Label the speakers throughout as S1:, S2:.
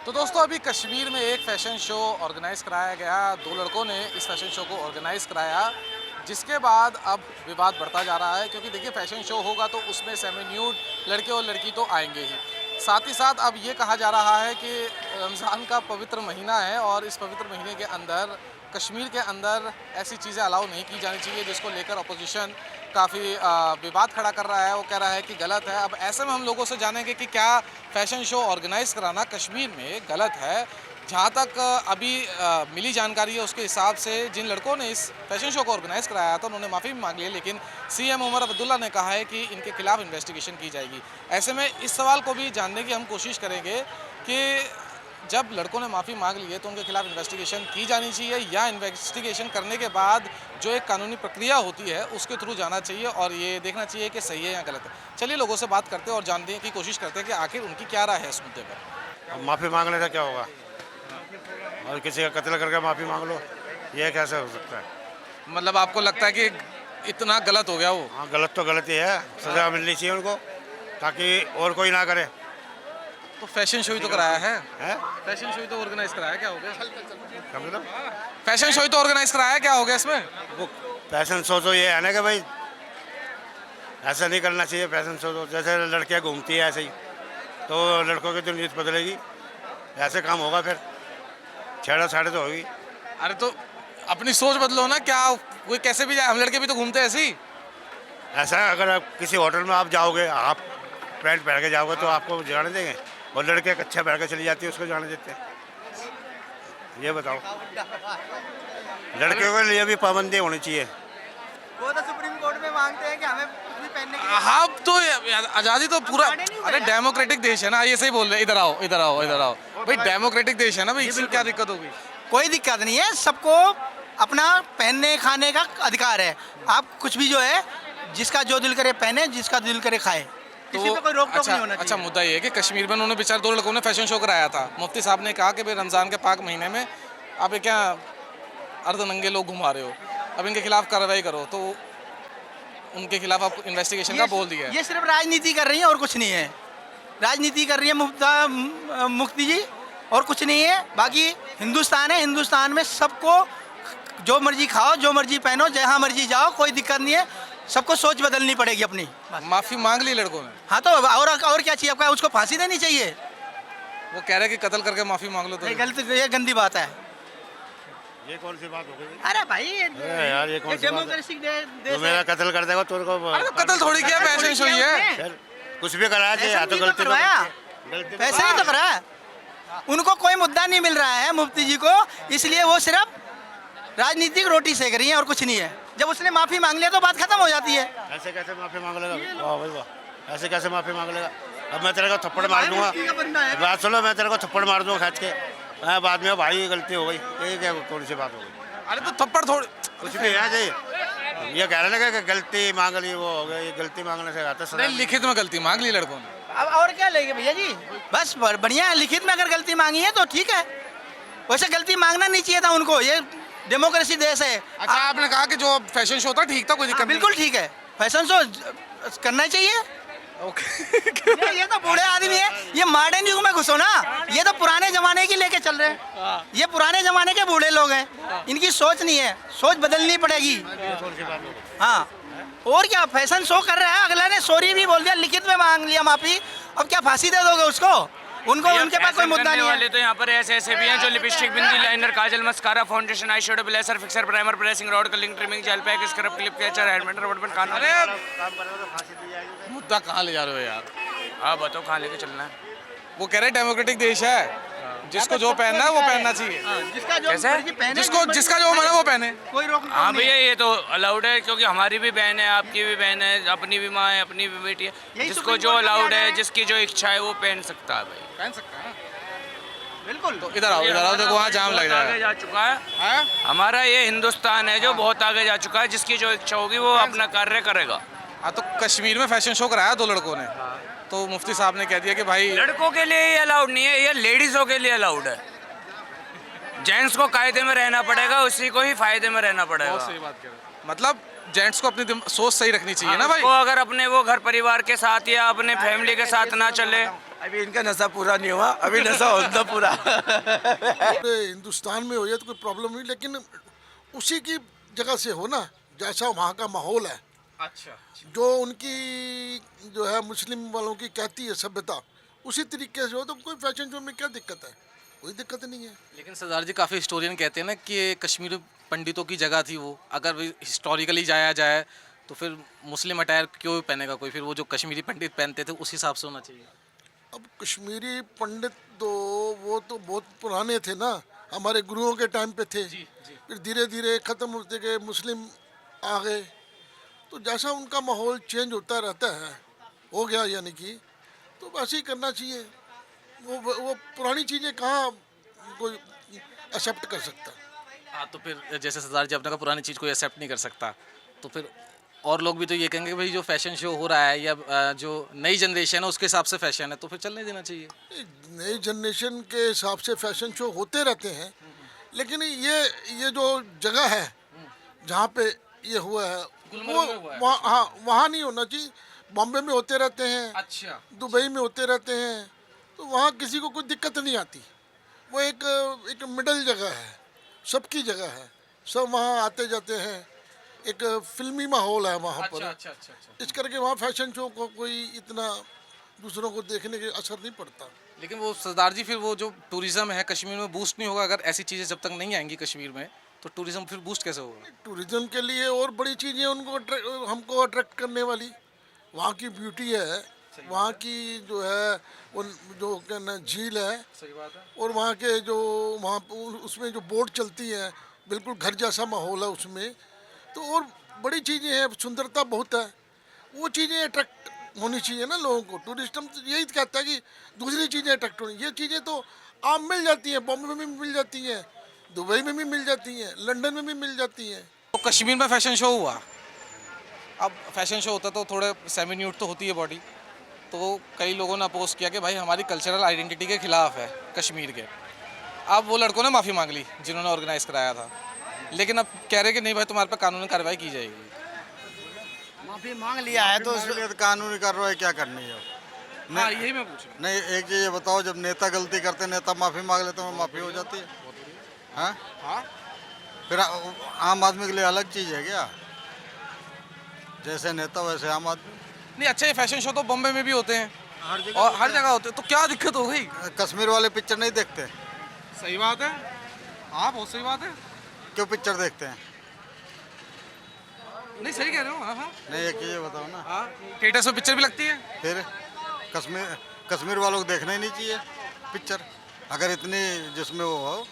S1: तो दोस्तों अभी कश्मीर में एक फ़ैशन शो ऑर्गेनाइज़ कराया गया। दो लड़कों ने इस फ़ैशन शो को ऑर्गेनाइज़ कराया, जिसके बाद अब विवाद बढ़ता जा रहा है, क्योंकि देखिए फ़ैशन शो होगा तो उसमें सेमी न्यूड लड़के और लड़की तो आएंगे ही। साथ ही साथ अब ये कहा जा रहा है कि रमज़ान का पवित्र महीना है और इस पवित्र महीने के अंदर कश्मीर के अंदर ऐसी चीज़ें अलाउ नहीं की जानी चाहिए, जिसको लेकर अपोजिशन काफ़ी विवाद खड़ा कर रहा है। वो कह रहा है कि गलत है। अब ऐसे में हम लोगों से जानेंगे कि क्या फ़ैशन शो ऑर्गेनाइज़ कराना कश्मीर में गलत है। जहाँ तक अभी मिली जानकारी है, उसके हिसाब से जिन लड़कों ने इस फ़ैशन शो को ऑर्गेनाइज़ कराया था उन्होंने माफ़ी भी मांग ली है, लेकिन सीएम उमर अब्दुल्ला ने कहा है कि इनके खिलाफ़ इन्वेस्टिगेशन की जाएगी। ऐसे में इस सवाल को भी जानने की हम कोशिश करेंगे कि जब लड़कों ने माफ़ी मांग ली है तो उनके खिलाफ़ इन्वेस्टिगेशन की जानी चाहिए, या इन्वेस्टिगेशन करने के बाद जो एक कानूनी प्रक्रिया होती है उसके थ्रू जाना चाहिए और ये देखना चाहिए कि सही है या गलत है। चलिए लोगों से बात करते हैं और जानने की कोशिश करते हैं कि आखिर उनकी क्या राय है इस मुद्दे पर।
S2: अब माफ़ी मांगने से क्या होगा? और किसी का कत्ल करके माफ़ी मांग लो, ये कैसे हो सकता है?
S1: मतलब आपको लगता है कि इतना गलत हो गया वो?
S2: हाँ, गलत तो गलत ही है, सज़ा मिलनी चाहिए उनको, ताकि और कोई ना करे।
S1: तो फैशन शो ही तो कराया है।
S2: हैं?
S1: फैशन शो ही तो ऑर्गेनाइज कराया, क्या हो गया?
S2: क्या मतलब?
S1: फैशन शो ही तो ऑर्गेनाइज कराया, क्या हो गया इसमें?
S2: वो फैशन शो तो ये है ना कि भाई ऐसा नहीं करना चाहिए। फैशन शो तो जैसे लड़कियाँ घूमती है ऐसे ही, तो लड़कों की तो नीयत बदलेगी, ऐसे काम होगा फिर, छेड़ा छाड़ी तो होगी।
S1: अरे तो अपनी सोच बदलो ना, क्या कोई कैसे भी जाए, हम लड़के भी तो घूमते हैं ऐसे ही।
S2: ऐसा है, अगर आप किसी होटल में आप जाओगे, आप पैंट पहन के जाओगे तो आपको जाने देंगे, और लड़के कच्छा पहन के चली जाती है उसको जाने देते हैं? ये बताओ। लड़कियों के लिए भी पाबंदी होनी चाहिए।
S3: वो तो सुप्रीम कोर्ट में मांगते हैं कि हमें कुछ भी पहनने की
S1: हाँ तो आज़ादी तो पूरा, अरे डेमोक्रेटिक देश है ना, ये सही बोल रहे। इधर आओ इधर आओ इधर आओ भाई, डेमोक्रेटिक देश है ना भाई, इसमें क्या दिक्कत होगी?
S3: कोई दिक्कत नहीं है, सबको अपना पहनने खाने का अधिकार है। आप कुछ भी जो है, जिसका जो दिल करे पहने, जिसका दिल करे खाए, किसी पे कोई रोक टोक नहीं होना
S1: अच्छा
S3: चाहिए।
S1: मुद्दा ये है कि कश्मीर में उन्होंने बेचारे दो लड़कों ने फैशन शो कराया था। मुफ्ती साहब ने कहा कि भाई रमज़ान के पाक महीने में आप ये क्या अर्धनंगे लोग घुमा रहे हो, अब इनके खिलाफ कार्रवाई करो। तो उनके खिलाफ आप इन्वेस्टिगेशन का बोल दिया है।
S3: ये सिर्फ राजनीति कर रही है और कुछ नहीं है। राजनीति कर रही है मुफ्ती जी, और कुछ नहीं है। बाकी हिंदुस्तान है, हिंदुस्तान में सबको जो मर्जी खाओ, जो मर्जी पहनो, जहाँ मर्जी जाओ, कोई दिक्कत नहीं है। सबको सोच बदलनी पड़ेगी अपनी।
S1: माफ़ी मांग ली लड़कों ने।
S3: हाँ तो और क्या चाहिए आपका? उसको फांसी देनी चाहिए।
S1: वो कह रहे कि कत्ल करके माफ़ी मांग लो। तो
S3: ये गलत, ये गंदी बात है।
S2: ये कौन सी बात हो गई?
S3: अरे भाई
S2: अरे यार, ये कौन सी बात है?
S3: डेमोक्रेसी
S2: तो मेरा कत्ल कर देगा तो
S1: अरे तो कत्ल थोड़ी किया, फैशन शो ही है।
S2: फिर कुछ भी कराया जाए, या तो गलती तो
S3: करवाया,
S2: गलती
S3: पैसे ही तो करा। उनको कोई मुद्दा नहीं मिल रहा है मुफ्ती जी को, इसलिए वो सिर्फ राजनीतिक रोटी सेक रही है और कुछ नहीं है। जब उसने माफी मांग लिया तो बात खत्म हो जाती है।
S2: ऐसे कैसे माफी मांग लेगा? वाह भाई वाह, ऐसे कैसे माफी मांग लेगा? अब मैं तेरे को थप्पड़ मार दूंगा, बात सुनो, मैं तेरे को थप्पड़ मार दूंगा खींच के, बाद में भाई गलती हो गई, ये क्या कौन सी बात हो गई?
S1: अरे तो थप्पड़ थोड़ी
S2: कुछ भी है जी, ये कह रहे ना कि गलती मांग ली, वो हो गया, ये गलती मांगने से आता
S1: नहीं, लिखित में गलती मांग ली लड़कों ने।
S3: अब और क्या लेंगे भैया जी? बस बढ़िया है, लिखित में अगर गलती मांगी है तो ठीक है। वैसे गलती मांगना नहीं चाहिए था उनको, ये डेमोक्रेसी देश है।
S1: अच्छा आपने कहा कि जो फैशन शो था ठीक था, कोई दिक्कत नहीं।
S3: बिल्कुल ठीक है, फैशन शो करना चाहिए।
S1: ओके।
S3: ये तो बूढ़े आदमी है, ये मॉडर्न युग में घुसो ना, ये तो पुराने जमाने की लेके चल रहे हैं। ये पुराने जमाने के बूढ़े लोग हैं, इनकी सोच नहीं है, सोच बदलनी पड़ेगी। हाँ और क्या, फैशन शो कर रहा है, अगला ने सॉरी भी बोल दिया, लिखित में मांग लिया माफी, अब क्या फांसी दे दोगे उसको? उनको उनके पास कोई मुद्दा नहीं है।
S4: तो यहाँ पर ऐसे भी हैं जो lipstick, bindi, liner, kajal, mascara, foundation, eye shadow, blusher, fixer, primer, pressing, rod, curling, trimming, gel pack, scrub, clip catcher, helmet, रबड़ बैंड, कान।
S1: अरे मुद्दा कहाँ ले जा रहे हो यार?
S4: आप बताओ कहाँ लेके चलना है?
S1: वो कह रहे डेमोक्रेटिक देश है, जिसको जो पहनना है वो पहनना चाहिए,
S3: जिसका जो
S4: कैसे?
S3: मर्जी पहने,
S1: जिसका जो मन है वो पहने।
S3: कोई रोक
S4: हाँ
S3: नहीं
S4: भैया,
S3: है।
S4: ये तो अलाउड है, क्योंकि हमारी भी बहन है, आपकी भी बहन है, अपनी भी माँ है, अपनी भी बेटी है।
S3: यही
S4: जिसको
S3: सुप्रीम
S4: जो
S3: कोर्ट का
S4: अलाउड
S3: कहना
S4: है,
S3: है।
S4: जिसकी जो इच्छा है वो पहन सकता है भाई।
S1: पहन सकता है ना?
S3: बिल्कुल।
S1: तो इधर आओ देखो, वहाँ जाम लग
S4: आगे
S1: जाएगा।
S4: जा चुका है
S1: हाँ?
S4: हमारा ये हिंदुस्तान है जो बहुत आगे जा चुका है, जिसकी जो इच्छा होगी वो अपना कार्य करेगा।
S1: हाँ तो कश्मीर में फैशन शो कराया दो लड़कों ने, तो मुफ्ती साहब ने कह दिया कि भाई
S4: लड़कों के लिए ये अलाउड नहीं है, ये लेडीजों के लिए अलाउड है। जेंट्स को कायदे में रहना पड़ेगा, उसी को ही फायदे में रहना पड़ेगा।
S1: बहुत सही बात कह रहे हैं। मतलब जेंट्स को अपनी सोच सही रखनी चाहिए ना भाई।
S4: वो अगर अपने वो घर परिवार के साथ या अपने फैमिली के साथ ना चले, अभी इनका नशा पूरा नहीं हुआ, अभी नशा होता पूरा।
S5: पूरे हिंदुस्तान में हो जाए तो कोई प्रॉब्लम नहीं, लेकिन उसी की जगह से हो ना, जैसा वहाँ का माहौल है,
S1: अच्छा,
S5: जो उनकी जो है मुस्लिम वालों की कहती है सभ्यता, उसी तरीके से हो तो कोई फैशन शो में क्या दिक्कत है? कोई दिक्कत नहीं है।
S1: लेकिन सरदार जी काफ़ी हिस्टोरियन कहते हैं ना कि ये कश्मीर पंडितों की जगह थी वो, अगर हिस्टोरिकली जाया जाए तो फिर मुस्लिम अटायर क्यों पहनेगा कोई, फिर वो जो कश्मीरी पंडित पहनते थे उस हिसाब से होना चाहिए।
S5: अब कश्मीरी पंडित तो वो तो बहुत पुराने थे ना, हमारे गुरुओं के टाइम पे थे, फिर धीरे धीरे ख़त्म होते गए, मुस्लिम आ गए, तो जैसा उनका माहौल चेंज होता रहता है, हो गया यानी कि, तो वैसे ही करना चाहिए। वो पुरानी चीज़ें कहाँ कोई एक्सेप्ट कर सकता।
S1: हाँ, तो फिर जैसे सरदार जी अपने का पुरानी चीज़ कोई एक्सेप्ट नहीं कर सकता, तो फिर और लोग भी तो ये कहेंगे भाई जो फैशन शो हो रहा है या जो नई जनरेशन है उसके हिसाब से फैशन है, तो फिर चलने देना चाहिए।
S5: नई जनरेशन के हिसाब से फैशन शो होते रहते हैं, लेकिन ये जो जगह है जहाँ पे ये हुआ है वो वहाँ नहीं होना चाहिए। बॉम्बे में होते रहते हैं,
S1: अच्छा,
S5: दुबई में होते रहते हैं, तो वहाँ किसी को कोई दिक्कत नहीं आती। वो एक मिडल जगह है, सबकी जगह है, सब वहाँ आते जाते हैं, एक फिल्मी माहौल है वहाँ पर।
S1: अच्छा।
S5: इस करके वहाँ फैशन शो को कोई इतना दूसरों को देखने के असर नहीं पड़ता।
S1: लेकिन वो सरदार जी फिर वो जो टूरिज्म है कश्मीर में बूस्ट नहीं होगा, अगर ऐसी चीज़ें जब तक नहीं आएंगी कश्मीर में तो टूरिज्म फिर बूस्ट कैसे होगा?
S5: टूरिज्म के लिए और बड़ी चीज़ें हमको अट्रैक्ट करने वाली वहाँ की ब्यूटी है, वहाँ की जो है वो जो कहना झील है,
S1: सही बात है।
S5: और वहाँ के जो वहाँ उसमें जो बोट चलती है, बिल्कुल घर जैसा माहौल है उसमें, तो और बड़ी चीज़ें हैं, सुंदरता बहुत है, वो चीज़ें अट्रैक्ट होनी चाहिए ना लोगों को। टूरिस्ट हम यही कहता है कि दूसरी चीज़ें अट्रैक्ट होनी, ये चीज़ें तो आम मिल जाती हैं, बॉम्बे में भी मिल जाती हैं, दुबई में भी मिल जाती हैं, लंदन में भी मिल जाती हैं।
S1: तो कश्मीर में फैशन शो हुआ, अब फैशन शो होता तो थोड़े सेमी न्यूड तो होती है बॉडी, तो कई लोगों ने अपोज किया कि भाई हमारी कल्चरल आइडेंटिटी के खिलाफ है कश्मीर के। अब वो लड़कों ने माफ़ी मांग ली जिन्होंने ऑर्गेनाइज़ कराया था, लेकिन अब कह रहे कि नहीं भाई तुम्हारे पर कानूनी कार्रवाई की जाएगी।
S3: माफी मांग लिया है तो
S6: कानूनी कार्रवाई क्या करनी है?
S1: हाँ, यही मैं पूछ रहा हूँ।
S6: नहीं, एक चीज़ ये बताओ, जब नेता गलती करते, नेता माफ़ी मांग लेते हैं, माफ़ी हो जाती है? हाँ, फिर आम आदमी के लिए अलग चीज़ है क्या? जैसे नेता वैसे आम आदमी।
S1: नहीं, अच्छा ये फैशन शो तो बॉम्बे में भी होते हैं और हर जगह होते हैं, तो क्या दिक्कत हो गई?
S6: कश्मीर वाले पिक्चर नहीं देखते?
S1: सही बात है, हाँ बहुत सही बात है।
S6: क्यों पिक्चर देखते हैं?
S1: नहीं, सही कह रहे हो। हाँ,
S6: नहीं, एक चीज़ ये बताओ ना,
S1: हाँ, थिएटर्स में पिक्चर भी लगती है।
S6: फिर कश्मीर वालों को देखना ही नहीं चाहिए पिक्चर? अगर इतनी जिसमें वो हो,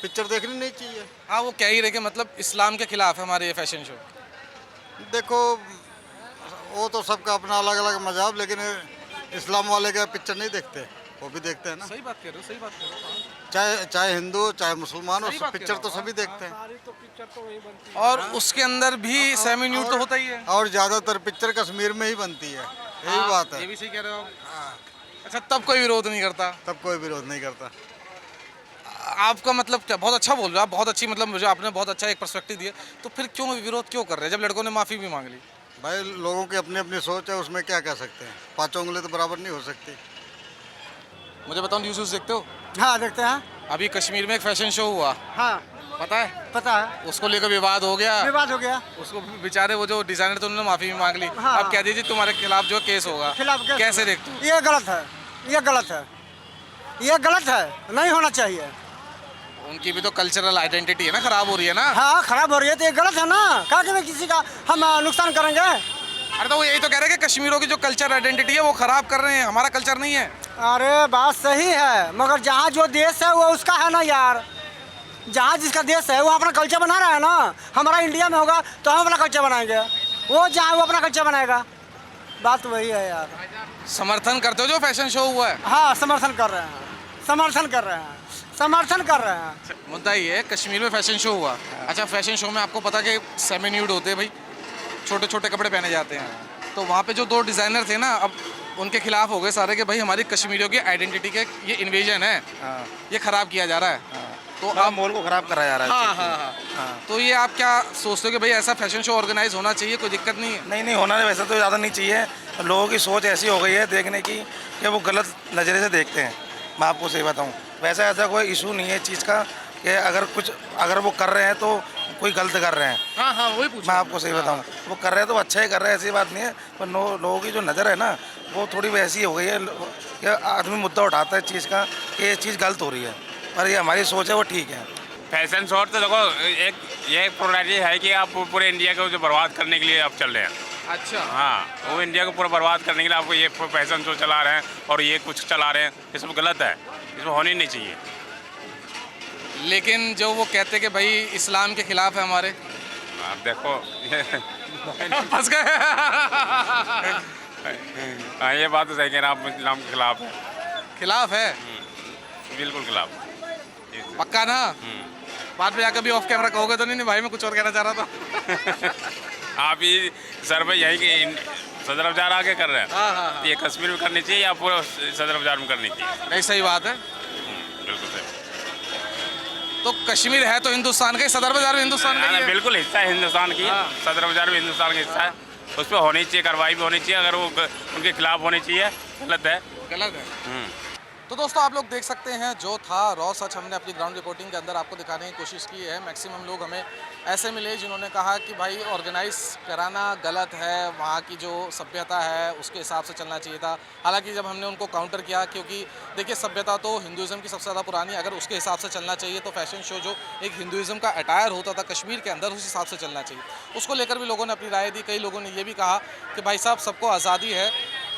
S6: पिक्चर देखनी नहीं चाहिए?
S1: हाँ, वो कह ही रहे कि मतलब इस्लाम के खिलाफ है हमारे ये फैशन शो।
S6: देखो, वो तो सबका अपना अलग अलग मज़हब, लेकिन इस्लाम वाले का पिक्चर नहीं देखते, वो भी देखते हैं ना।
S1: सही बात कह रहे हो, सही बात कह रहे हो।
S6: चाहे हिंदू चाहे मुसलमान हो,
S1: सही बात
S6: पिक्चर
S1: कह
S6: तो
S1: रहे हो।
S6: सभी देखते हैं।
S1: और उसके अंदर भी सेमी न्यूड तो होता ही है।
S6: और ज़्यादातर पिक्चर कश्मीर में ही बनती है, यही
S1: हाँ,
S6: बात
S1: ये
S6: है।
S1: भी सही कह रहे हो आप। अच्छा, तब कोई विरोध नहीं करता?
S6: तब कोई विरोध नहीं करता।
S1: आपका मतलब क्या? बहुत अच्छा बोल रहे हो आप, बहुत अच्छी, मतलब मुझे आपने बहुत अच्छा एक पर्सपेक्टिव दिया। तो फिर क्यों विरोध क्यों कर रहे हैं जब लड़कों ने माफ़ी भी मांग ली?
S6: भाई, लोगों की अपनी अपनी सोच है, उसमें क्या कह सकते हैं? पाँचों उंगली तो बराबर नहीं हो सकती।
S1: मुझे बताओ, न्यूज़ देखते हो?
S3: हाँ देखते हैं।
S1: अभी कश्मीर में एक फैशन शो हुआ,
S3: हाँ
S1: पता है?
S3: पता है,
S1: उसको लेकर विवाद हो गया,
S3: विवाद हो गया।
S1: उसको बेचारे वो जो डिजाइनर थे उन्होंने माफ़ी भी मांग ली।
S3: हाँ।
S1: अब कह दीजिए तुम्हारे खिलाफ जो केस होगा,
S3: खिलाफ केस
S1: कैसे
S3: होगा।
S1: देखते हो?
S3: ये गलत है, ये गलत है, ये गलत है, नहीं होना चाहिए।
S1: उनकी भी तो कल्चरल आइडेंटिटी है ना, खराब हो रही है ना।
S3: हाँ खराब हो रही है तो ये गलत है ना, कहा कि मैं किसी का हम नुकसान करेंगे।
S1: अरे तो वो यही तो कह रहे हैं कि कश्मीरों की जो कल्चर आइडेंटिटी है वो खराब कर रहे हैं, हमारा कल्चर नहीं है।
S3: अरे बात सही है, मगर जहाँ जो देश है वो उसका है ना यार, जहाँ जिसका देश है वो अपना कल्चर बना रहा है ना। हमारा इंडिया में होगा तो हम अपना कल्चर बनाएंगे, वो जहाँ वो अपना कल्चर बनाएगा। बात वही है यार।
S1: समर्थन करते हो जो फैशन शो हुआ है?
S3: हाँ समर्थन कर रहे हैं, समर्थन कर रहे हैं, समर्थन कर रहे हैं।
S1: मुद्दा ये है, कश्मीर में फैशन शो हुआ। अच्छा, फैशन शो में आपको पता कि सेमी न्यूड होते हैं भाई, छोटे छोटे कपड़े पहने जाते हैं, तो वहाँ पे जो दो डिज़ाइनर थे ना, अब उनके खिलाफ हो गए सारे कि भाई हमारी कश्मीरियों की आइडेंटिटी के ये इन्वेजन है, ये ख़राब किया जा रहा है। तो तो
S7: आप माहौल को खराब करा जा रहा है इस चीज़
S1: हाँ
S7: से।
S1: हाँ हाँ। तो ये आप क्या सोचते हो कि भाई ऐसा फैशन शो ऑर्गेनाइज होना चाहिए, कोई दिक्कत नहीं है?
S7: नहीं नहीं होना वैसा तो ज़्यादा नहीं चाहिए। लोगों की सोच ऐसी हो गई है देखने की कि वो गलत नज़रे से देखते हैं। मैं आपको सही बताऊं, वैसा ऐसा कोई इशू नहीं है चीज़ का कि अगर वो कर रहे हैं तो कोई गलत कर रहे हैं।
S1: हाँ हाँ वही पूछ
S7: मैं आपको सही बताऊं, वो कर रहे हैं तो अच्छा ही कर रहे हैं, ऐसी बात नहीं है। पर लोगों की जो नज़र है ना वो थोड़ी वैसी हो गई है कि आदमी मुद्दा उठाता है चीज़ का कि ये चीज़ गलत हो रही है, पर ये हमारी सोच है वो ठीक है।
S8: फैशन शो तो देखो ये प्रोडक्ट है कि आप पूरे इंडिया को जो बर्बाद करने के लिए आप चल रहे हैं।
S1: अच्छा
S8: हाँ, वो इंडिया को पूरा बर्बाद करने के लिए आपको ये फैशन शो चला रहे हैं और ये कुछ चला रहे हैं, ये सब गलत है, इसमें होनी नहीं चाहिए।
S1: लेकिन जो वो कहते कि भाई इस्लाम के खिलाफ है हमारे,
S8: आप देखो
S1: फंस गए।
S8: हाँ, ये बात तो सही कह रहे हैं आप, इस्लाम के खिलाफ है,
S1: खिलाफ है
S8: बिल्कुल खिलाफ।
S1: पक्का ना? बाद में जाकर भी ऑफ कैमरा कहोगे तो नहीं भाई मैं कुछ और कहना चाह रहा था।
S8: आप ये सर भाई यही कि सदर बाजार आगे कर रहे हैं,
S1: हाँ हाँ हाँ।
S8: ये कश्मीर में करनी चाहिए या पूरा सदर बाजार में करनी चाहिए?
S1: नहीं सही बात है।
S8: बिल्कुल सही।
S1: तो कश्मीर है तो हिंदुस्तान का ही, सदर बाजार भी हिंदुस्तान का ही है।
S8: बिल्कुल हिस्सा है हिंदुस्तान की,
S1: हाँ।
S8: सदर बाजार भी हिंदुस्तान का हिस्सा है, उस पर होनी चाहिए, कार्रवाई भी होनी चाहिए, अगर वो उनके खिलाफ होनी चाहिए, गलत है।
S1: गलत है। तो दोस्तों आप लोग देख सकते हैं जो था रॉ सच हमने अपनी ग्राउंड रिपोर्टिंग के अंदर आपको दिखाने की कोशिश की है। मैक्सिमम लोग हमें ऐसे मिले जिन्होंने कहा कि भाई ऑर्गेनाइज कराना गलत है, वहाँ की जो सभ्यता है उसके हिसाब से चलना चाहिए था। हालांकि जब हमने उनको काउंटर किया, क्योंकि देखिए सभ्यता तो हिंदुज़म की सबसे ज़्यादा पुरानी, अगर उसके हिसाब से चलना चाहिए तो फैशन शो जो एक हिंदुज़म का अटायर होता था कश्मीर के अंदर, उस हिसाब से चलना चाहिए। उसको लेकर भी लोगों ने अपनी राय दी। कई लोगों ने ये भी कहा कि भाई साहब सबको आज़ादी है,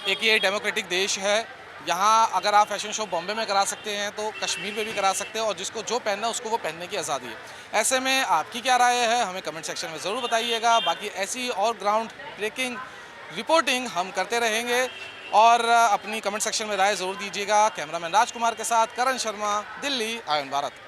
S1: एक ये डेमोक्रेटिक देश है, यहाँ अगर आप फैशन शो बॉम्बे में करा सकते हैं तो कश्मीर में भी करा सकते हैं, और जिसको जो पहनना है उसको वो पहनने की आज़ादी है। ऐसे में आपकी क्या राय है हमें कमेंट सेक्शन में ज़रूर बताइएगा। बाकी ऐसी और ग्राउंड ब्रेकिंग रिपोर्टिंग हम करते रहेंगे, और अपनी कमेंट सेक्शन में राय ज़रूर दीजिएगा। कैमरामैन राजकुमार के साथ करण शर्मा, दिल्ली, आयन भारत।